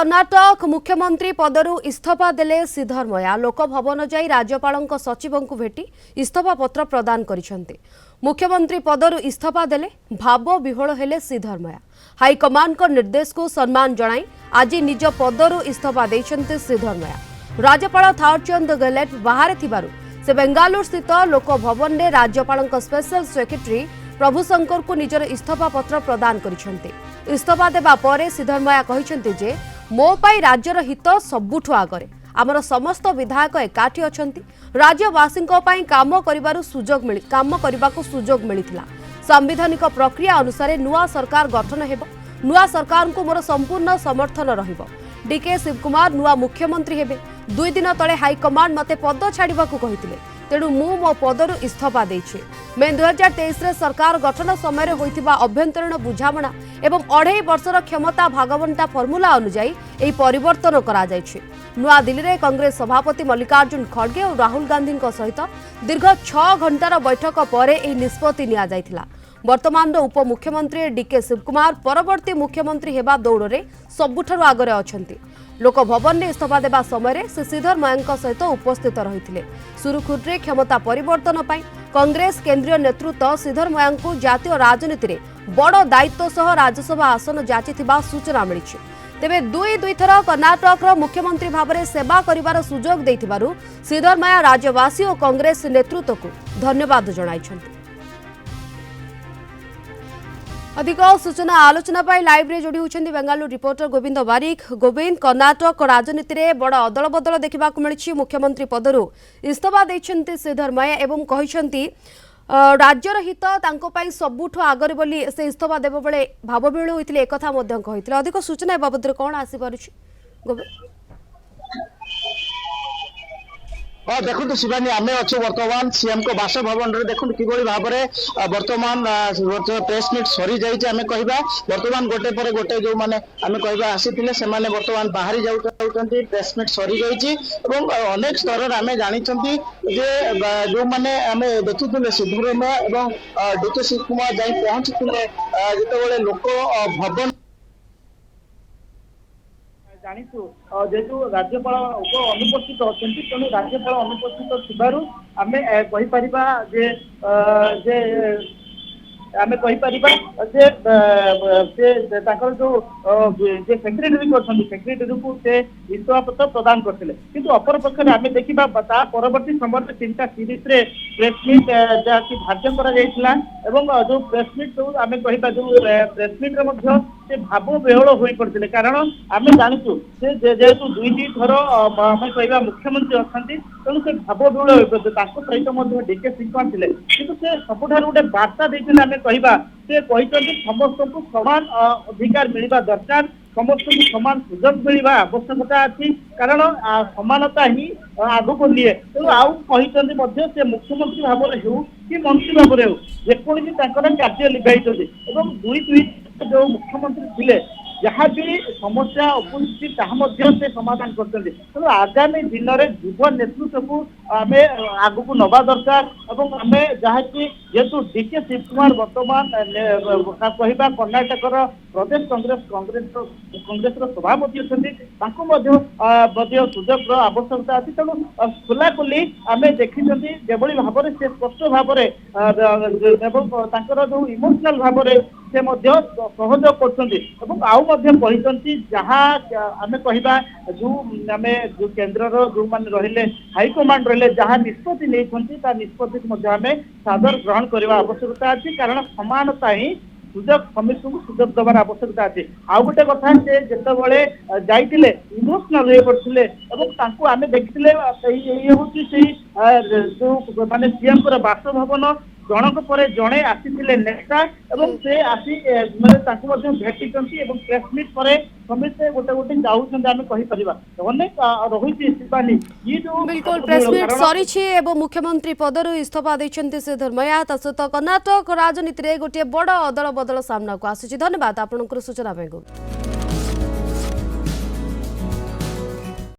कर्णाटक मुख्यमंत्री पदरु इस्तीफा देले सिद्धरमया लोकभवन जाई राज्यपाल सचिवों भेटी इस्तीफा पत्र प्रदान करिसेंते। मुख्यमंत्री पदरु इस्तीफा देले भाव विह्वल हेले सिद्धरमया हाईकमांड को निर्देश को सम्मान जणाई आज निज पदरु इस्तीफा देइसेंते सिद्धरमया। राज्यपाल थावरचंद गहलोत बाहर थिबारु से बेंगालुरु स्थित लोकभवन में राज्यपाल स्पेशल सेक्रेटरी प्रभु शंकर को निजर इस्तीफा पत्र प्रदान करिसेंते। इस्तीफा देबा परे सिद्धरमया कहिसेंते जे मो पाई राज्यर हित सबुठु आगरे आमर समस्त विधायक एकाठी अछंती राज्यवासी काम करने सुजोग मिलिथिला। संवैधानिक प्रक्रिया अनुसार नुआ सरकार गठन हेबो। नुआ सरकार को मोर संपूर्ण समर्थन रहिबो। डीके शिवकुमार नुआ मुख्यमंत्री हेबे। 2 दिन तले हाईकमांड मते पद छाड़िबाकू कहिथिले तेणु मु मो पदरु इस्तीफा देइछि। मे 2023 रे सरकार गठन समय होइथिबा अभ्यंतरीण बुझामणा एवं 2.5 वर्षर क्षमता भागवंटा फर्मुला अनुसार एही परिवर्तन करा जायछि। नुआ दिल्ली रे कांग्रेस सभापति मल्लिकार्जुन खड़गे और राहुल गांधी सहित दीर्घ 6 घंटार बैठक पर एही निष्पत्ति निया जायथिला। वर्तमान उप मुख्यमंत्री डीके शिवकुमार परवर्ती मुख्यमंत्री हेबा दौड़े सबुठारु आगरे अछंती। लोकभवन में इस्तीफा देबा समय से सिद्धरमया सहित उपस्थित रही। सुरुखुरुरे क्षमता परिवर्तन पर कांग्रेस केंद्रीय नेतृत्व सिद्धरमया को जातीय राजनीति में बड़ दायित्व सह राज्यसभा आसन जाचिथिबा सूचना मिली। तेबे दुई थर कर्णाटक मुख्यमंत्री भाव में सेवा करिवार सुजोग देथिबारु सिद्धरमया राज्यवासी और कांग्रेस नेतृत्व को धन्यवाद जणाइछन्ति। अधिक सूचना आलोचना पाई लाइव रे जोड़ी होछन्ति बेंगालुरु रिपोर्टर गोविंद बारिक। गोविंद, कर्णाटक राजनीति रे बड़ अदल बदल देखा मिली। मुख्यमंत्री पदरु इस्तीफा देइछन्ति सिद्धरमया एवं कहिछन्ति राज्यर हित तांको पाई सबुठु आगरे बोली से इस्तीफा देबो बेले भावविहूल होइतिले एकथा मध्य कहितिले। अधिक सूचना बाबद कोन आसी पारुछि गोविंद? हाँ देखो शिवानी आम अच्छे बर्तमान सीएम को बासभवन देखो कि भाव में बर्तमान प्रेस मीट सरी जाइए आम कह बर्तमान गोटे पर गोटे जो मैंने आम कह आसी बर्तमान बाहरी जाऊँच प्रेस मीट सरी जाइए अनेक स्तर आम जानी जो मैंने आम देखुले सिद्धरमया और डीके शिवकुमार जाई पहुंची जिते लोक भवन जानीचु जेहेतु राज्यपाल अनुपस्थित अच्छा तेणु राज्यपाल अनुपस्थित आम कहीपर आम कहीपर जो सेक्रेटरी सेक्रेटरी को इस्तीफा पत्र प्रदान करते किंतु अपर पक्ष आम देखा परवर्ती समय 3टा सीरीज रे प्रेस मीट जहाँकि धार्य करा जो प्रेस मीट जो आम कह जो प्रेस मीट से भाव विह्वल हो पड़ते कारण आम जाचु जेहेतु 2 थर आम कह मुख्यमंत्री अच्छा तेणु से भाव विह्वल हो पड़ते सहित डीके शिवकुमार थे कि सबुठ गोटे बार्ता देते आम कह समस्त को समान अधिकार मिलवा दरकार समस्त को समान सुजोग मिलवा आवश्यकता अच्छी कारण समानता ही आगक निए तेणु आउ कही से मुख्यमंत्री भाव में हो कि मंत्री भाव में हो जेकोसी कार्य लिभाई दुई जो मुख्यमंत्री थे जहाँ भी समस्या उपस्थिति से समाधान करते तेणु आगामी दिन में युव नेतृत्व को आम आग को नवा दरकार और आम जहाँकि जेहेतु डीके शिवकुमार बर्तमान कह कर्णाटक प्रदेश कांग्रेस सभापति अच्छा सुजोग आवश्यकता अच्छी तेणु खोलाखोली आम देखी जो भाव में से स्पष्ट भाव जो इमोशनाल भाव से सहयोग कर जहाँ आम कह जो केन्द्र जो मान रही हाईकमांड रही जहाँ निष्पत्ति नहीं निष्पत्ति आम सादर ग्रहण करने आवश्यकता अच्छी कारण समानता ही सुजोग समिति को सुजोग देवार आवश्यकता अच्छी। आउ गोटे कथा से जिते जाइए इमोशनाल हो पड़ते आम देखते जो माने सीएम बासभवन जनक पर जड़े आसी नेता से आसी भेटी प्रेस मीट पर समस्ते गोटे गोटे चाहते आम कहीपर अनेक रही शिवानी ये जो बिल्कुल प्रेस मीट सरी मुख्यमंत्री पदरु इस्तीफा देइछन्ति सिद्धरमया सहित कर्णाटक राजनीति में गोटे बड़ अदल बदल सामना को आसी। धन्यवाद आपनकर सूचना।